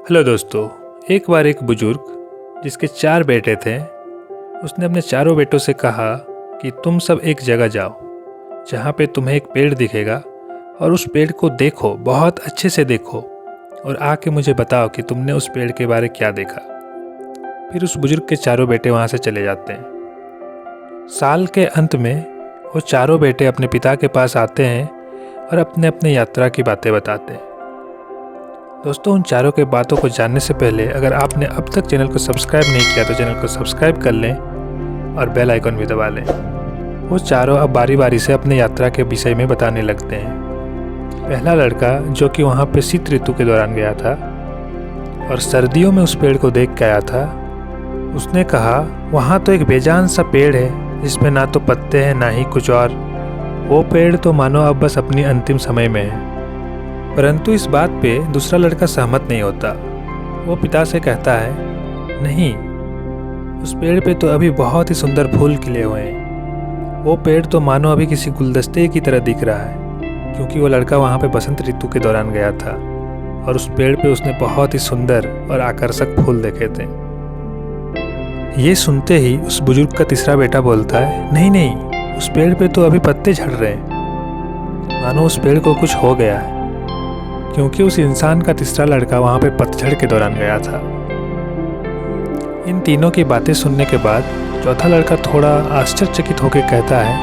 Hello दोस्तों। एक बार एक बुजुर्ग जिसके 4 बेटे थे, उसने अपने चारों बेटों से कहा कि तुम सब एक जगह जाओ जहाँ पे तुम्हें एक पेड़ दिखेगा और उस पेड़ को देखो, बहुत अच्छे से देखो और आके मुझे बताओ कि तुमने उस पेड़ के बारे क्या देखा। फिर उस बुजुर्ग के चारों बेटे वहाँ से चले जाते हैं। साल के अंत में वो चारों बेटे अपने पिता के पास आते हैं और अपने अपने यात्रा की बातें बताते हैं। दोस्तों, उन चारों के बातों को जानने से पहले अगर आपने अब तक चैनल को सब्सक्राइब नहीं किया तो चैनल को सब्सक्राइब कर लें और बेल आइकन भी दबा लें। वो चारों अब बारी बारी से अपने यात्रा के विषय में बताने लगते हैं। पहला लड़का जो कि वहाँ पे शीत ऋतु के दौरान गया था और सर्दियों में उस पेड़ को देख के आया था, उसने कहा वहाँ तो एक बेजान सा पेड़ है जिसमें ना तो पत्ते हैं ना ही कुछ और। वो पेड़ तो मानो अब बस अपनी अंतिम समय में है। परंतु इस बात पे दूसरा लड़का सहमत नहीं होता। वो पिता से कहता है, नहीं, उस पेड़ पे तो अभी बहुत ही सुंदर फूल खिले हुए हैं। वो पेड़ तो मानो अभी किसी गुलदस्ते की तरह दिख रहा है, क्योंकि वो लड़का वहाँ पे बसंत ऋतु के दौरान गया था और उस पेड़ पे उसने बहुत ही सुंदर और आकर्षक फूल देखे थे। ये सुनते ही उस बुजुर्ग का तीसरा बेटा बोलता है, नहीं नहीं, उस पेड़ पे तो अभी पत्ते झड़ रहे हैं, मानो उस पेड़ को कुछ हो गया है, क्योंकि उस इंसान का तीसरा लड़का वहाँ पे पतझड़ के दौरान गया था। इन तीनों की बातें सुनने के बाद चौथा लड़का थोड़ा आश्चर्यचकित होकर कहता है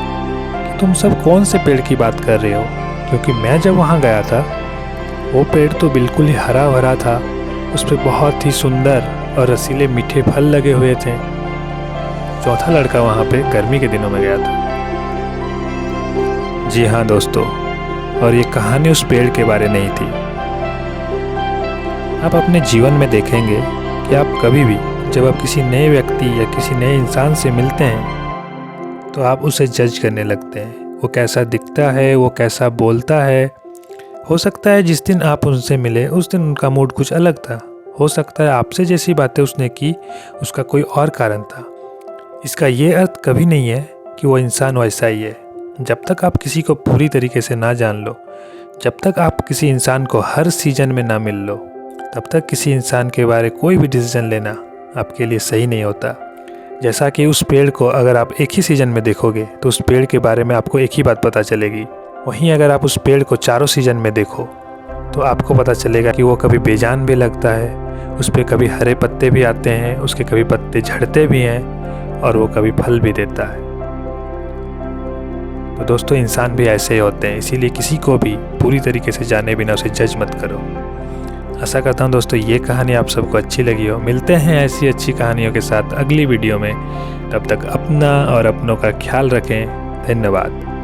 कि तुम सब कौन से पेड़ की बात कर रहे हो, क्योंकि मैं जब वहाँ गया था वो पेड़ तो बिल्कुल ही हरा भरा था। उस पर बहुत ही सुंदर और रसीले मीठे फल लगे हुए थे। चौथा लड़का वहाँ पे गर्मी के दिनों में गया था। जी हाँ दोस्तों, और ये कहानी उस पेड़ के बारे नहीं थी। आप अपने जीवन में देखेंगे कि आप कभी भी जब आप किसी नए व्यक्ति या किसी नए इंसान से मिलते हैं तो आप उसे जज करने लगते हैं। वो कैसा दिखता है, वो कैसा बोलता है। हो सकता है जिस दिन आप उनसे मिले उस दिन उनका मूड कुछ अलग था। हो सकता है आपसे जैसी बातें उसने की उसका कोई और कारण था। इसका ये अर्थ कभी नहीं है कि वो इंसान वैसा ही है। जब तक आप किसी को पूरी तरीके से ना जान लो, जब तक आप किसी इंसान को हर सीजन में ना मिल लो, तब तक किसी इंसान के बारे कोई भी डिसीजन लेना आपके लिए सही नहीं होता। जैसा कि उस पेड़ को अगर आप एक ही सीजन में देखोगे तो उस पेड़ के बारे में आपको एक ही बात पता चलेगी। वहीं अगर आप उस पेड़ को चारों सीजन में देखो तो आपको पता चलेगा कि वो कभी बेजान भी लगता है, उस पर कभी हरे पत्ते भी आते हैं, उसके कभी पत्ते झड़ते भी हैं और वो कभी फल भी देता है। तो दोस्तों, इंसान भी ऐसे ही होते हैं, इसीलिए किसी को भी पूरी तरीके से जाने बिना उसे जज मत करो। आशा करता हूँ दोस्तों ये कहानी आप सबको अच्छी लगी हो। मिलते हैं ऐसी अच्छी कहानियों के साथ अगली वीडियो में। तब तक अपना और अपनों का ख्याल रखें। धन्यवाद।